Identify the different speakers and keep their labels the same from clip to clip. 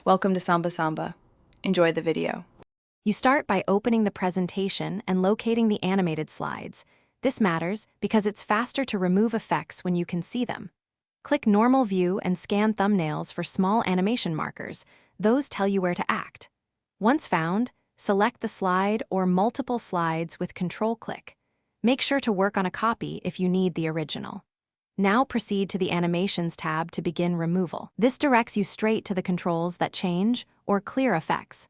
Speaker 1: Welcome to Samba Samba. Enjoy the video.
Speaker 2: You start by opening the presentation and locating the animated slides. This matters because it's faster to remove effects when you can see them. Click Normal View and scan thumbnails for small animation markers. Those tell you where to act. Once found, select the slide or multiple slides with Control-click. Make sure to work on a copy if you need the original. Now proceed to the Animations tab to begin removal. This directs you straight to the controls that change or clear effects.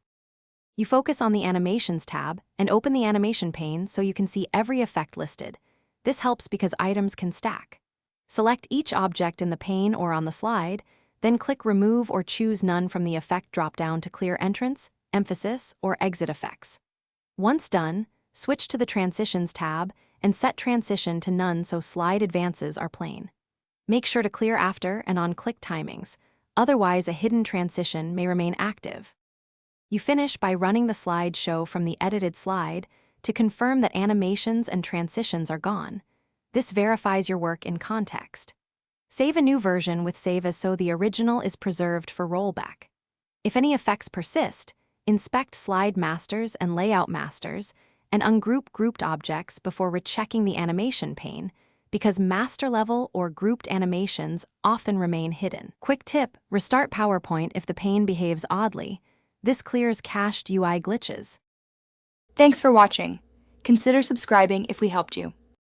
Speaker 2: You focus on the Animations tab and open the animation pane so you can see every effect listed. This helps because items can stack. Select each object in the pane or on the slide, then click Remove or choose None from the Effect drop-down to clear entrance, emphasis, or exit effects. Once done, switch to the Transitions tab and set transition to none so slide advances are plain. Make sure to clear after and on click timings, otherwise a hidden transition may remain active. You finish by running the slideshow from the edited slide to confirm that animations and transitions are gone. This verifies your work in context. Save a new version with Save As so the original is preserved for rollback. If any effects persist, inspect Slide Masters and Layout Masters and ungroup grouped objects before rechecking the animation pane, because master-level or grouped animations often remain hidden. Quick tip: restart PowerPoint if the pane behaves oddly. This clears cached UI glitches.
Speaker 3: Thanks for watching. Consider subscribing if we helped you.